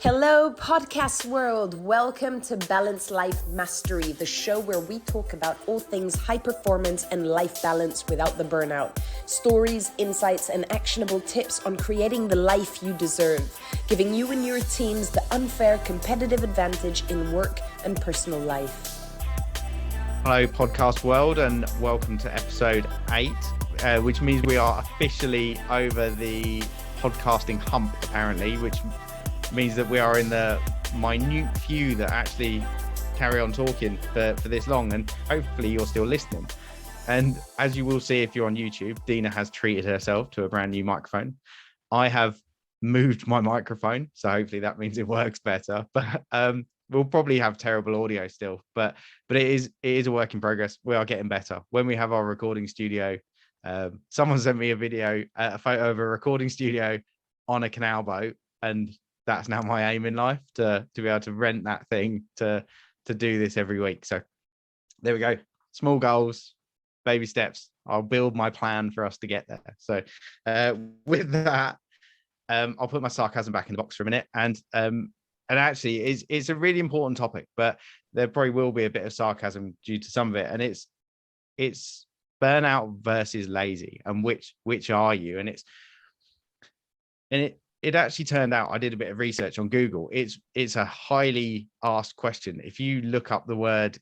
Hello, podcast world. Welcome to Balance Life Mastery, the show where we talk about all things high performance and life balance without the burnout. Stories, insights, and actionable tips on creating the life you deserve, giving you and your teams the unfair competitive advantage in work and personal life. Hello, podcast world, and welcome to episode 8, which means we are officially over the podcasting hump, apparently, which means that we are in the minute few that actually carry on talking for this long, and hopefully you're still listening. And as you will see if you're on YouTube, Dina has treated herself to a brand new microphone. I have moved my microphone, so hopefully that means it works better. But we'll probably have terrible audio still, but it is a work in progress. We are getting better. When we have our recording studio, someone sent me a photo of a recording studio on a canal boat, and that's now my aim in life, to be able to rent that thing to do this every week. So there we go. Small goals, baby steps. I'll build my plan for us to get there. So with that, I'll put my sarcasm back in the box for a minute. And actually, it's a really important topic, but there probably will be a bit of sarcasm due to some of it. And it's burnout versus lazy, and which are you? And it actually turned out, I did a bit of research on Google. It's a highly asked question. If you look up the word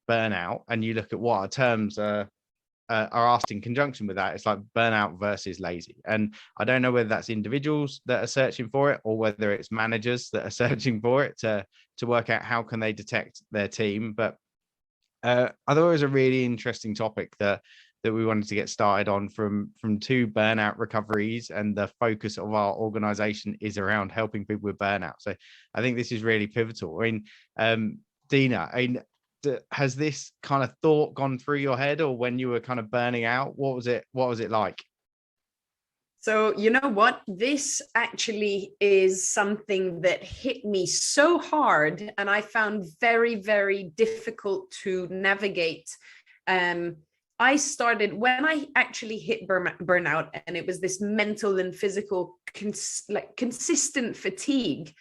burnout and you look at what our terms are asked in conjunction with that, it's like burnout versus lazy. And I don't know whether that's individuals that are searching for it or whether it's managers that are searching for it to work out how can they detect their team. But I thought it was a really interesting topic that we wanted to get started on from 2 burnout recoveries, and the focus of our organization is around helping people with burnout. So I think this is really pivotal. I mean, Dina, has this kind of thought gone through your head, or when you were kind of burning out, what was it like? So, you know what? This actually is something that hit me so hard, and I found very, very difficult to navigate. I started when I actually hit burnout, and it was this mental and physical, consistent fatigue.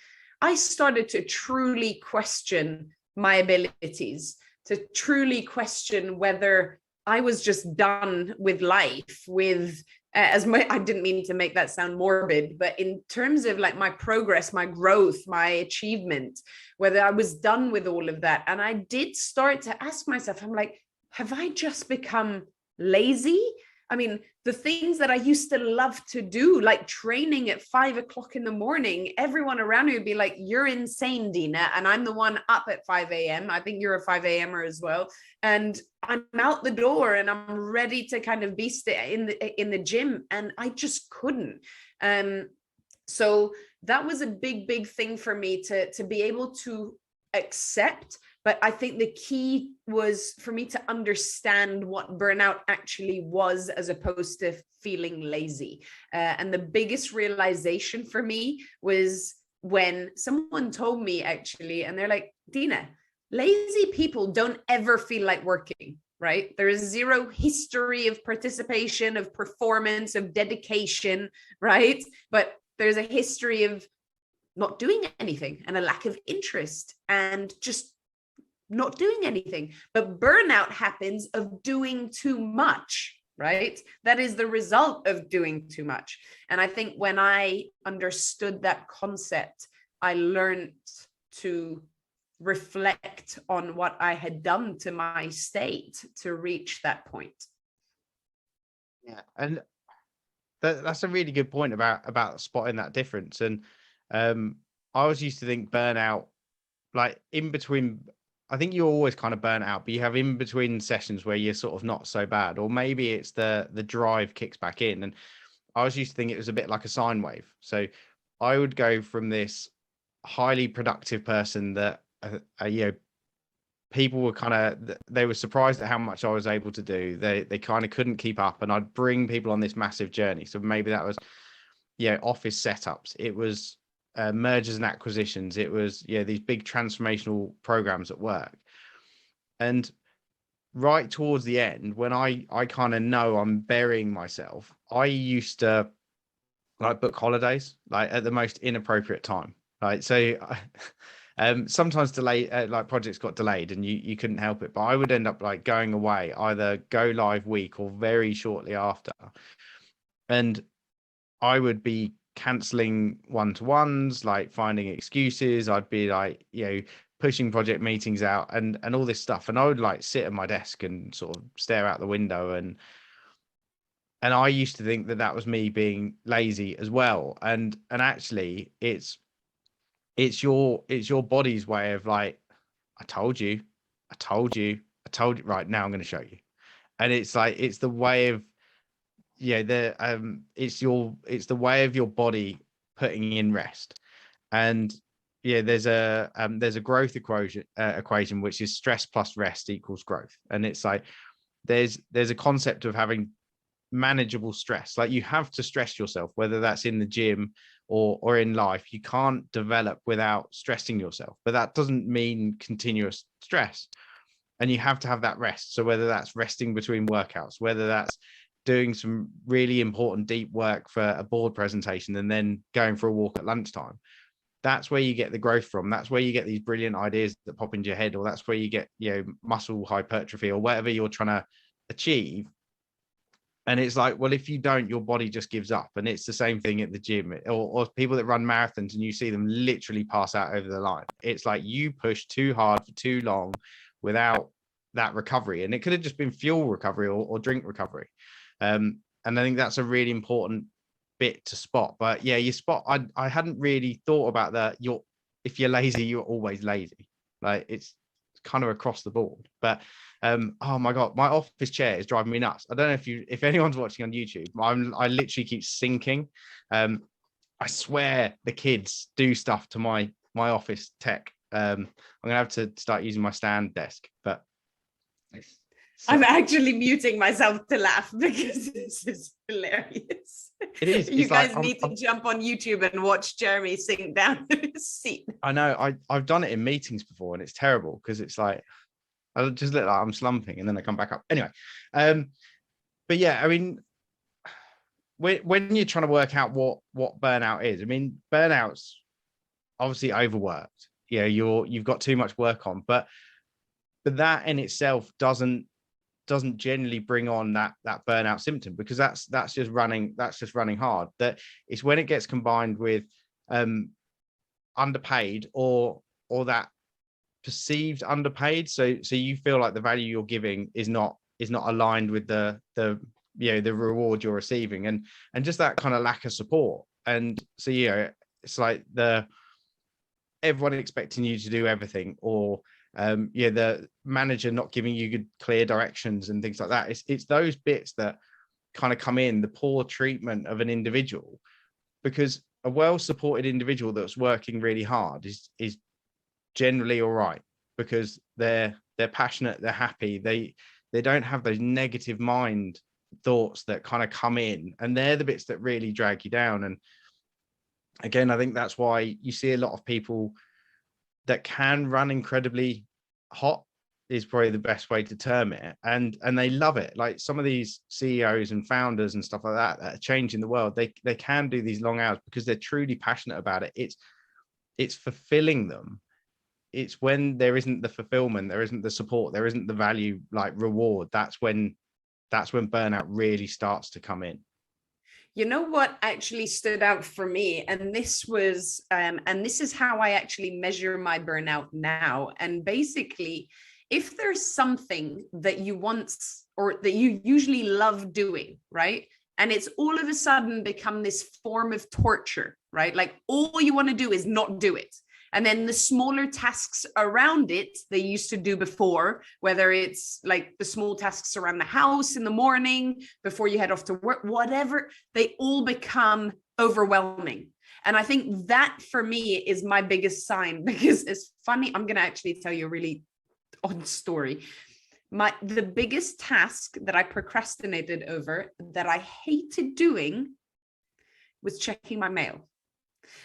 I started to truly question my abilities, to truly question whether I was just done with life, I didn't mean to make that sound morbid, but in terms of like my progress, my growth, my achievement, whether I was done with all of that. And I did start to ask myself, I'm like, have I just become lazy? I mean, the things that I used to love to do, like training at 5 o'clock in the morning, everyone around me would be like, you're insane, Dina. And I'm the one up at 5 a.m. I think you're a 5 a.m.er as well. And I'm out the door and I'm ready to kind of be in the gym. And I just couldn't. So that was a big, big thing for me to be able to accept. But I think the key was for me to understand what burnout actually was, as opposed to feeling lazy. And the biggest realization for me was when someone told me, actually, and they're like, Dina, lazy people don't ever feel like working, right? There is zero history of participation, of performance, of dedication, right? But there's a history of not doing anything and a lack of interest and just not doing anything. But burnout happens of doing too much, right? That is the result of doing too much. And I think when I understood that concept, I learned to reflect on what I had done to my state to reach that point. Yeah, and that's a really good point about spotting that difference. And I always used to think burnout, like in between, I think you're always kind of burnt out, but you have in between sessions where you're sort of not so bad, or maybe it's the drive kicks back in. And I always used to think it was a bit like a sine wave. So I would go from this highly productive person that people were they were surprised at how much I was able to do. They kind of couldn't keep up, and I'd bring people on this massive journey. So maybe that was office setups, it was mergers and acquisitions, it was these big transformational programs at work. And right towards the end, when I kind of know I'm burying myself, I used to like book holidays like at the most inappropriate time. right? So sometimes like projects got delayed and you couldn't help it, but I would end up like going away either go live week or very shortly after, and I would be canceling one-to-ones, like finding excuses. I'd be like, pushing project meetings out and all this stuff, and I would like sit at my desk and sort of stare out the window, and I used to think that was me being lazy as well, and actually it's your body's way of like, I told you, right, now I'm going to show you. And it's like, it's the way of, it's the way of your body putting in rest. And there's a growth equation which is stress plus rest equals growth. And it's like there's a concept of having manageable stress. Like, you have to stress yourself, whether that's in the gym or in life. You can't develop without stressing yourself, but that doesn't mean continuous stress. And you have to have that rest. So whether that's resting between workouts, whether that's doing some really important deep work for a board presentation and then going for a walk at lunchtime, that's where you get the growth from. That's where you get these brilliant ideas that pop into your head, or that's where you get, muscle hypertrophy or whatever you're trying to achieve. And it's like, well, if you don't, your body just gives up. And it's the same thing at the gym, or people that run marathons, and you see them literally pass out over the line. It's like you push too hard for too long without that recovery. And it could have just been fuel recovery or drink recovery. And I think that's a really important bit to spot. But yeah, you spot, I hadn't really thought about that. If you're lazy, you're always lazy. Like, it's kind of across the board. But oh my god, my office chair is driving me nuts. I don't know if anyone's watching on YouTube. I literally keep sinking. I swear the kids do stuff to my office tech. I'm gonna have to start using my stand desk. But I'm actually muting myself to laugh because this is hilarious. It is. You guys need to jump on YouTube and watch Jeremy sink down to his seat. I know. I've done it in meetings before, and it's terrible because it's like I just look like I'm slumping, and then I come back up. Anyway, but yeah, I mean, when you're trying to work out what burnout is, I mean, burnout's obviously overworked. You've got too much work on, but that in itself doesn't generally bring on that burnout symptom, because that's just running hard. That it's when it gets combined with underpaid or that perceived underpaid, so you feel like the value you're giving is not aligned with the reward you're receiving, and just that kind of lack of support. And so it's like everyone expecting you to do everything, or the manager not giving you good clear directions and things like that. It's those bits that kind of come in, the poor treatment of an individual, because a well-supported individual that's working really hard is generally all right, because they're passionate, they're happy, they don't have those negative mind thoughts that kind of come in, and they're the bits that really drag you down. And again, I think that's why you see a lot of people that can run incredibly hot, is probably the best way to term it, and they love it. Like some of these CEOs and founders and stuff like that are changing the world. They can do these long hours because they're truly passionate about it. It's fulfilling them. It's when there isn't the fulfillment, there isn't the support, there isn't the value, like reward, that's when burnout really starts to come in. You know what actually stood out for me, and this is how I actually measure my burnout now. And basically, if there's something that you want or that you usually love doing, right, and it's all of a sudden become this form of torture, right? Like all you want to do is not do it. And then the smaller tasks around it they used to do before, whether it's like the small tasks around the house in the morning before you head off to work, whatever, they all become overwhelming. And I think that for me is my biggest sign, because it's funny. I'm going to actually tell you a really odd story. The biggest task that I procrastinated over, that I hated doing, was checking my mail.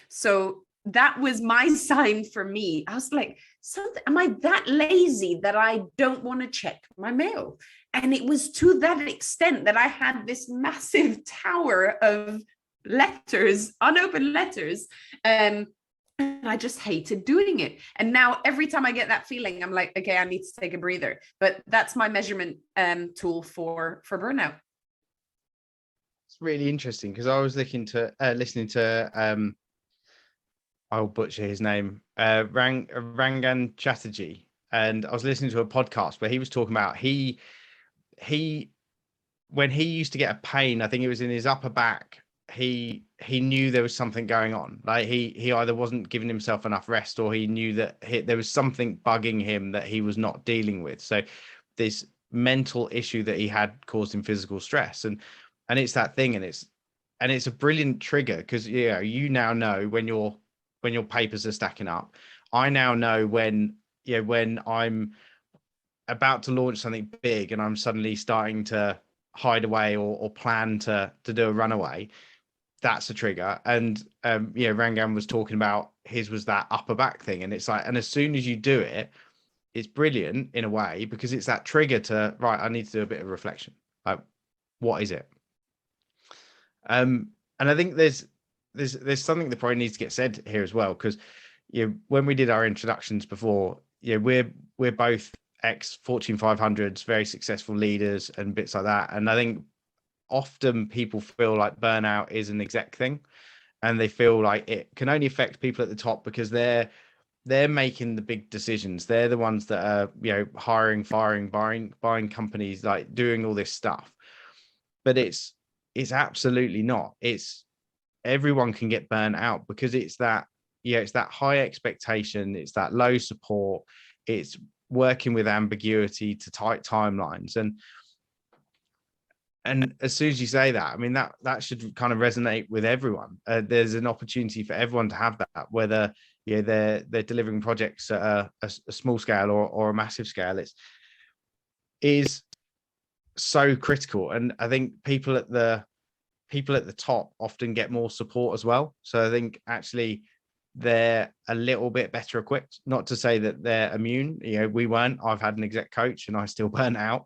So that was my sign for me. I was like, am I that lazy that I don't want to check my mail? And it was to that extent that I had this massive tower of letters, unopened letters, And I just hated doing it. And now every time I get that feeling, I'm like, okay, I need to take a breather. But that's my measurement tool for burnout. It's really interesting because I was listening to I'll butcher his name, Rangan Chatterjee, and I was listening to a podcast where he was talking about he when he used to get a pain, I think it was in his upper back, he knew there was something going on. Like he either wasn't giving himself enough rest, or he knew that there was something bugging him that he was not dealing with. So this mental issue that he had caused him physical stress, and it's that thing, and it's a brilliant trigger because you now know when your papers are stacking up. I now know when I'm about to launch something big and I'm suddenly starting to hide away or plan to do a runaway. That's a trigger. And Rangan was talking about his was that upper back thing, and it's like, and as soon as you do it, it's brilliant in a way because it's that trigger to, right, I need to do a bit of reflection. Like, what is it? And I think there's something that probably needs to get said here as well, because when we did our introductions before, we're both ex Fortune 500s, very successful leaders and bits like that. And I think often people feel like burnout is an exec thing, and they feel like it can only affect people at the top because they're making the big decisions. They're the ones that are hiring, firing, buying companies, like doing all this stuff. But it's absolutely not. It's everyone can get burnt out because it's that high expectation, it's that low support, it's working with ambiguity to tight timelines, and as soon as you say that, I mean that should kind of resonate with everyone. There's an opportunity for everyone to have that, whether they're delivering projects at a small scale or a massive scale. It is so critical, and I think people at the top often get more support as well. So I think actually they're a little bit better equipped. Not to say that they're immune. We weren't. I've had an exec coach and I still burn out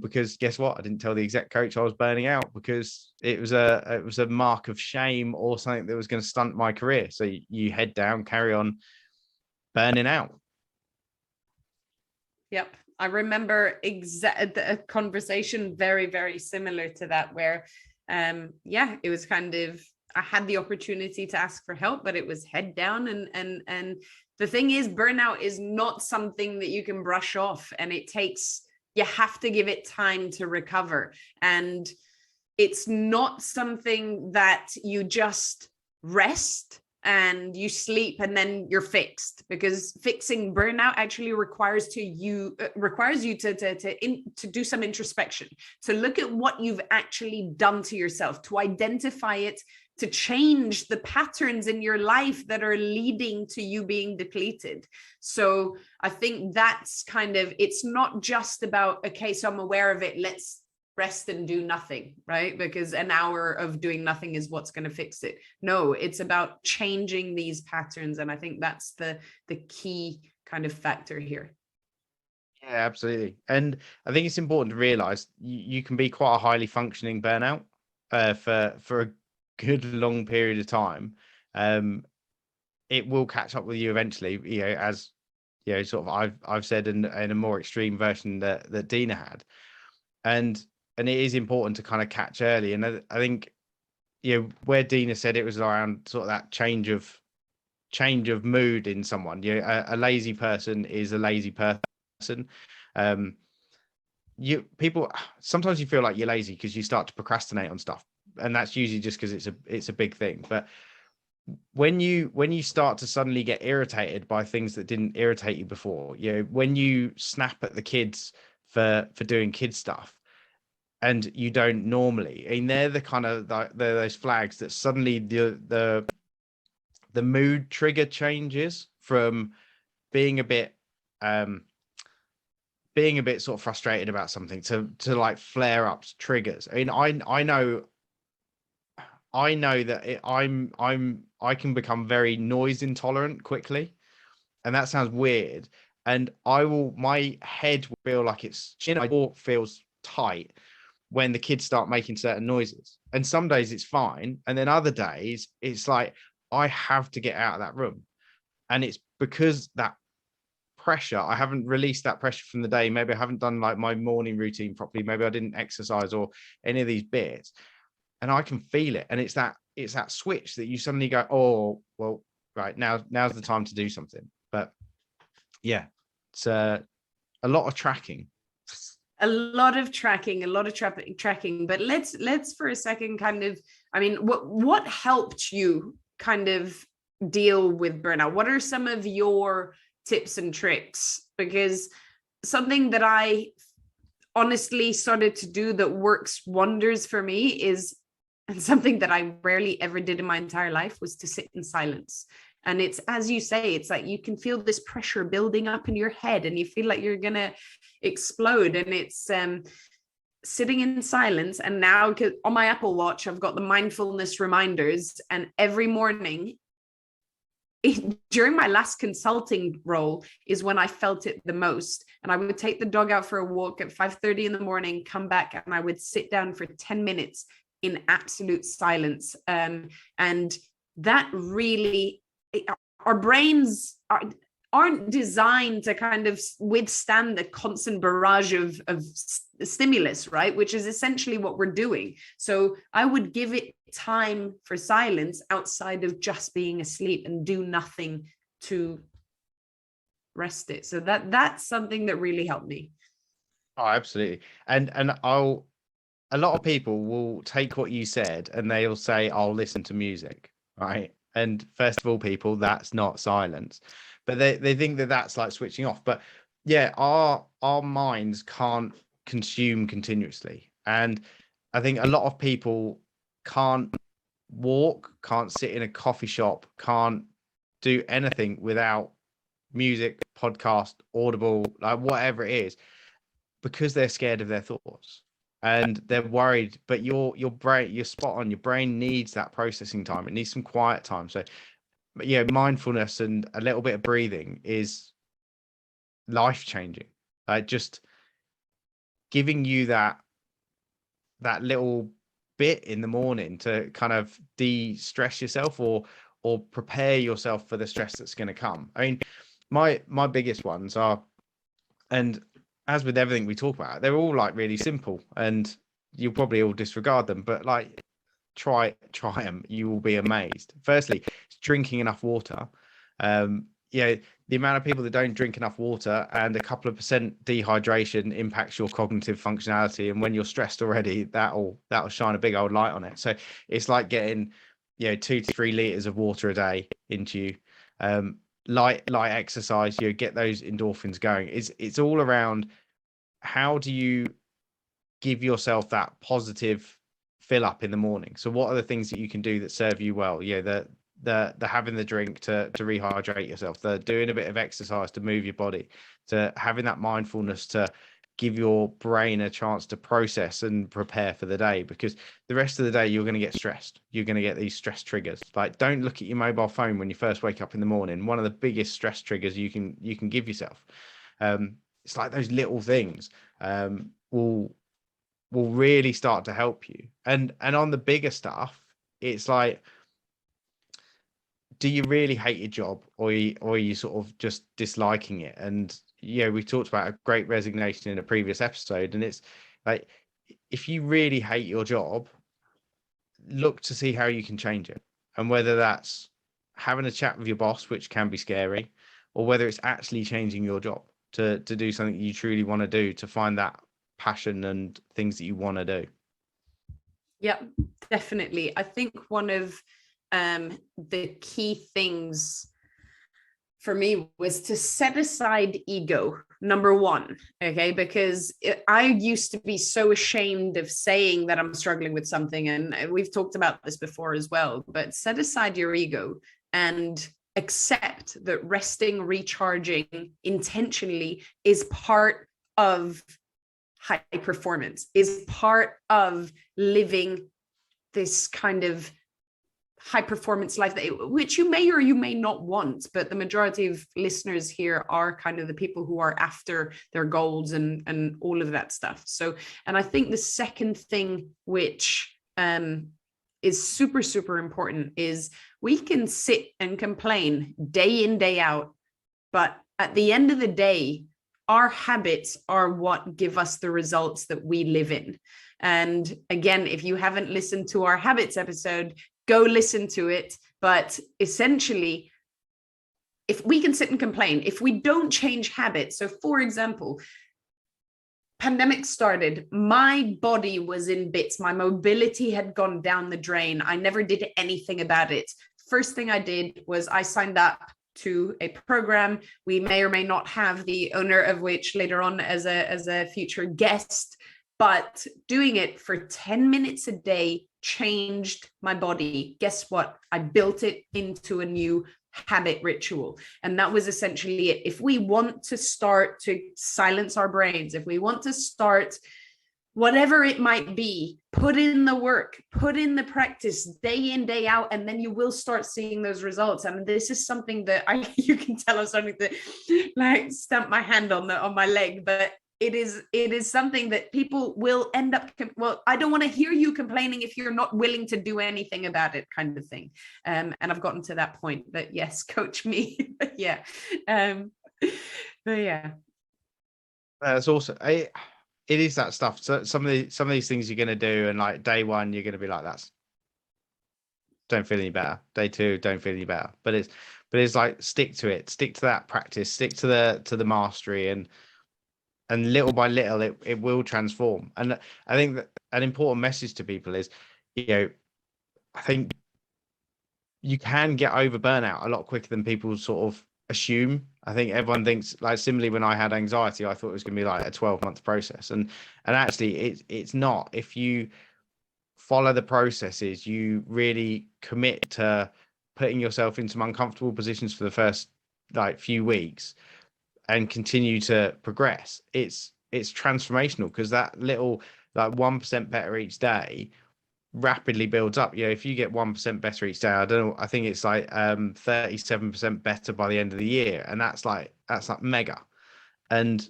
because guess what? I didn't tell the exec coach I was burning out because it was a mark of shame or something that was going to stunt my career. So you head down, carry on burning out. Yep. I remember a conversation very, very similar to that where it was kind of, I had the opportunity to ask for help, but it was head down. And the thing is, burnout is not something that you can brush off, and you have to give it time to recover. And it's not something that you just rest and you sleep and then you're fixed, because fixing burnout actually requires you to do some introspection, to look at what you've actually done to yourself, to identify it, to change the patterns in your life that are leading to you being depleted. So I think that's kind of, it's not just about, okay, so I'm aware of it, let's rest and do nothing, right? Because an hour of doing nothing is what's going to fix it. No, it's about changing these patterns. And I think that's the key kind of factor here. Yeah, absolutely. And I think it's important to realize you can be quite a highly functioning burnout for a good long period of time. It will catch up with you eventually, as sort of I've said in a more extreme version that Dina had. And it is important to kind of catch early. And I think, where Dina said it was around sort of that change of mood in someone. A lazy person is a lazy person. People sometimes you feel like you're lazy because you start to procrastinate on stuff, and that's usually just because it's a big thing. But when you start to suddenly get irritated by things that didn't irritate you before, when you snap at the kids for doing kid stuff, and you don't normally, and they're the kind of they're those flags that suddenly the mood trigger changes from being a bit sort of frustrated about something to like flare ups triggers. I mean, I know that I can become very noise intolerant quickly, and that sounds weird. And my head will feel like my jaw feels tight when the kids start making certain noises. And some days it's fine, and then other days it's like I have to get out of that room. And it's because that pressure, I haven't released that pressure from the day. Maybe I haven't done like my morning routine properly. Maybe I didn't exercise or any of these bits. And I can feel it. And it's that switch that you suddenly go, oh, well, right, now's the time to do something. But yeah, it's a lot of tracking. A lot of tracking, but let's for a second kind of, I mean, what helped you kind of deal with burnout? What are some of your tips and tricks? Because something that I honestly started to do that works wonders for me is, and something that I rarely ever did in my entire life, was to sit in silence. And it's, as you say, it's like you can feel this pressure building up in your head and you feel like you're gonna explode. And it's sitting in silence. And now on my Apple Watch, I've got the mindfulness reminders, and every morning during my last consulting role is when I felt it the most. And I would take the dog out for a walk at 5:30 in the morning, come back, and I would sit down for 10 minutes in absolute silence. And that really, our brains aren't designed to kind of withstand the constant barrage of stimulus, right? Which is essentially what we're doing. So I would give it time for silence outside of just being asleep and do nothing to rest it. So that's something that really helped me. Oh, absolutely. And a lot of people will take what you said and they'll say, I'll listen to music, right? And first of all, people, that's not silence, but they think that that's like switching off. But yeah, our minds can't consume continuously. And I think a lot of people can't walk, can't sit in a coffee shop, can't do anything without music, podcast, Audible, like whatever it is, because they're scared of their thoughts and they're worried. But your brain, you're spot on. Your brain needs that processing time. It needs some quiet time. So yeah, mindfulness and a little bit of breathing is life changing. Like just giving you that little bit in the morning to kind of de-stress yourself or prepare yourself for the stress that's going to come. I mean, my biggest ones are, and as with everything we talk about, they're all like really simple and you'll probably all disregard them, but like try them, you will be amazed. Firstly, drinking enough water. Yeah, the amount of people that don't drink enough water, and a couple of percent dehydration impacts your cognitive functionality. And when you're stressed already, that'll shine a big old light on it. So it's like getting 2 to 3 liters of water a day into you. Light exercise, get those endorphins going. It's all around how do you give yourself that positive fill up in the morning. So what are the things that you can do that serve you well? The having the drink to rehydrate yourself, the doing a bit of exercise to move your body, to having that mindfulness to give your brain a chance to process and prepare for the day, because the rest of the day you're going to get stressed. You're going to get these stress triggers. Like, don't look at your mobile phone when you first wake up in the morning. One of the biggest stress triggers you can give yourself. It's like those little things will really start to help you. And on the bigger stuff, it's like, do you really hate your job, or are you sort of just disliking it? And we talked about a great resignation in a previous episode, and it's like, if you really hate your job, look to see how you can change it, and whether that's having a chat with your boss, which can be scary, or whether it's actually changing your job to do something you truly want to do, to find that passion and things that you want to do. Yeah, definitely. I think one of the key things for me was to set aside ego, number one, okay? Because I used to be so ashamed of saying that I'm struggling with something, and we've talked about this before as well, but set aside your ego and accept that resting, recharging intentionally is part of high performance, is part of living this kind of high performance life, which you may or you may not want, but the majority of listeners here are kind of the people who are after their goals and all of that stuff. So, and I think the second thing which is super, super important is we can sit and complain day in, day out, but at the end of the day, our habits are what give us the results that we live in. And again, if you haven't listened to our habits episode, go listen to it. But essentially, if we can sit and complain, if we don't change habits, so for example, pandemic started, my body was in bits. My mobility had gone down the drain. I never did anything about it. First thing I did was I signed up to a program. We may or may not have the owner of which later on as a future guest, but doing it for 10 minutes a day changed my body. Guess what? I built it into a new habit ritual. And that was essentially it. If we want to start to silence our brains, if we want to start whatever it might be, put in the work, put in the practice day in, day out, and then you will start seeing those results. And this is something that you can tell I'm starting to like stamp my hand on my leg, but it is something that people will end up, well, I don't want to hear you complaining if you're not willing to do anything about it, kind of thing. And I've gotten to that point that, yes, coach me. But yeah. But yeah. That's awesome. It is that stuff. So some of these things you're going to do, and like day one, you're going to be like, don't feel any better. Day two, don't feel any better. But it's like, stick to it, stick to that practice, stick to the mastery, and little by little it will transform. And I think that an important message to people is, I think you can get over burnout a lot quicker than people sort of assume. I think everyone thinks, like, similarly, when I had anxiety, I thought it was going to be like a 12-month process, and actually it's not. If you follow the processes, you really commit to putting yourself in some uncomfortable positions for the first like few weeks and continue to progress, it's transformational, because that little like 1% better each day rapidly builds up. If you get 1% better each day, I don't know, I think it's like 37% better by the end of the year, and that's like mega. And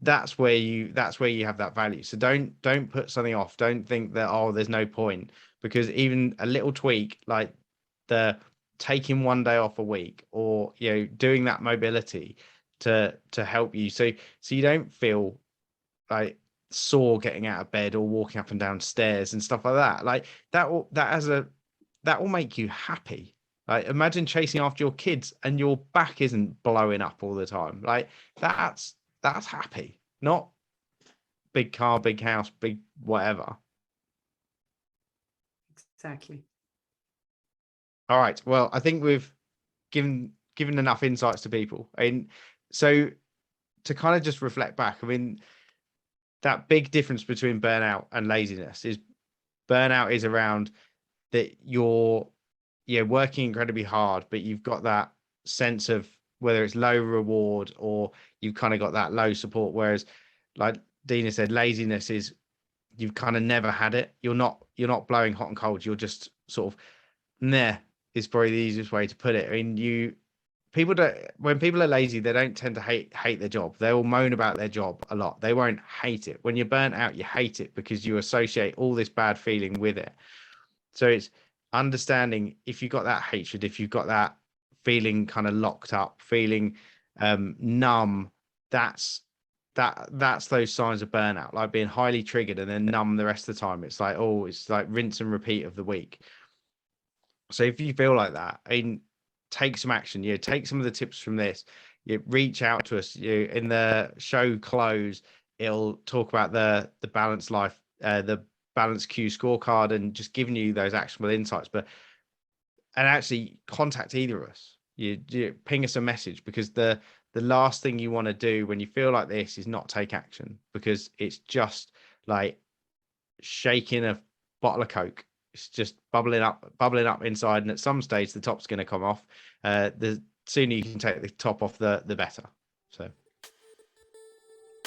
that's where you have that value. So don't put something off. Don't think that, oh, there's no point, because even a little tweak like the taking one day off a week, or doing that mobility to help you, so you don't feel like sore getting out of bed or walking up and down stairs and stuff like that. Like that will make you happy. Like, imagine chasing after your kids and your back isn't blowing up all the time. Like that's happy, not big car, big house, big whatever. Exactly. All right. Well, I think we've given enough insights to people. And so to kind of just reflect back, I mean, that big difference between burnout and laziness is burnout is around that you're working incredibly hard, but you've got that sense of whether it's low reward or you've kind of got that low support. Whereas, like Dina said, laziness is you've kind of never had it. You're not blowing hot and cold. You're just sort of meh is probably the easiest way to put it. I mean, when people are lazy, they don't tend to hate their job. They will moan about their job a lot. They won't hate it. When you're burnt out, you hate it because you associate all this bad feeling with it. So it's understanding, if you've got that hatred, if you've got that feeling kind of locked up, feeling numb, that's those signs of burnout, like being highly triggered and then numb the rest of the time. It's like, it's like rinse and repeat of the week. So if you feel like that, take some action. Take some of the tips from this. Reach out to us. In the show close, it'll talk about the balanced life, the BalanceQ scorecard, and just giving you those actionable insights. And actually contact either of us. You ping us a message, because the last thing you want to do when you feel like this is not take action, because it's just like shaking a bottle of Coke. It's just bubbling up inside, and at some stage the top's going to come off. The sooner you can take the top off, the better. So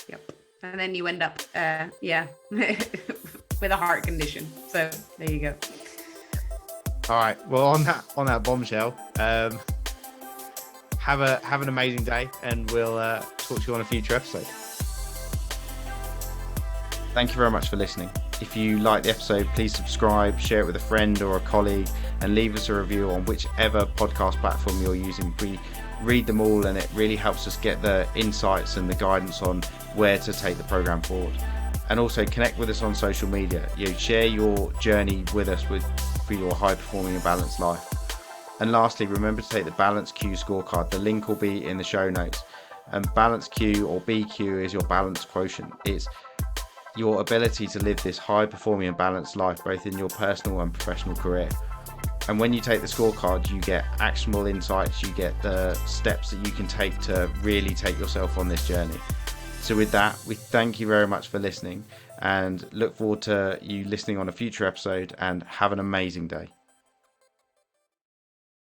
yep. And then you end up with a heart condition. So there you go. All right, well, on that bombshell, have an amazing day, and we'll talk to you on a future episode. Thank you very much for listening. If you like the episode, please subscribe, share it with a friend or a colleague, and leave us a review on whichever podcast platform you're using. We read them all, and it really helps us get the insights and the guidance on where to take the program forward. And also connect with us on social media. Share your journey with us for your high performing and balanced life. And lastly, remember to take the BalanceQ scorecard. The link will be in the show notes. And BalanceQ, or BQ, is your balance quotient. It's your ability to live this high performing and balanced life, both in your personal and professional career. And when you take the scorecard, you get actionable insights, you get the steps that you can take to really take yourself on this journey. So with that, we thank you very much for listening and look forward to you listening on a future episode, and have an amazing day.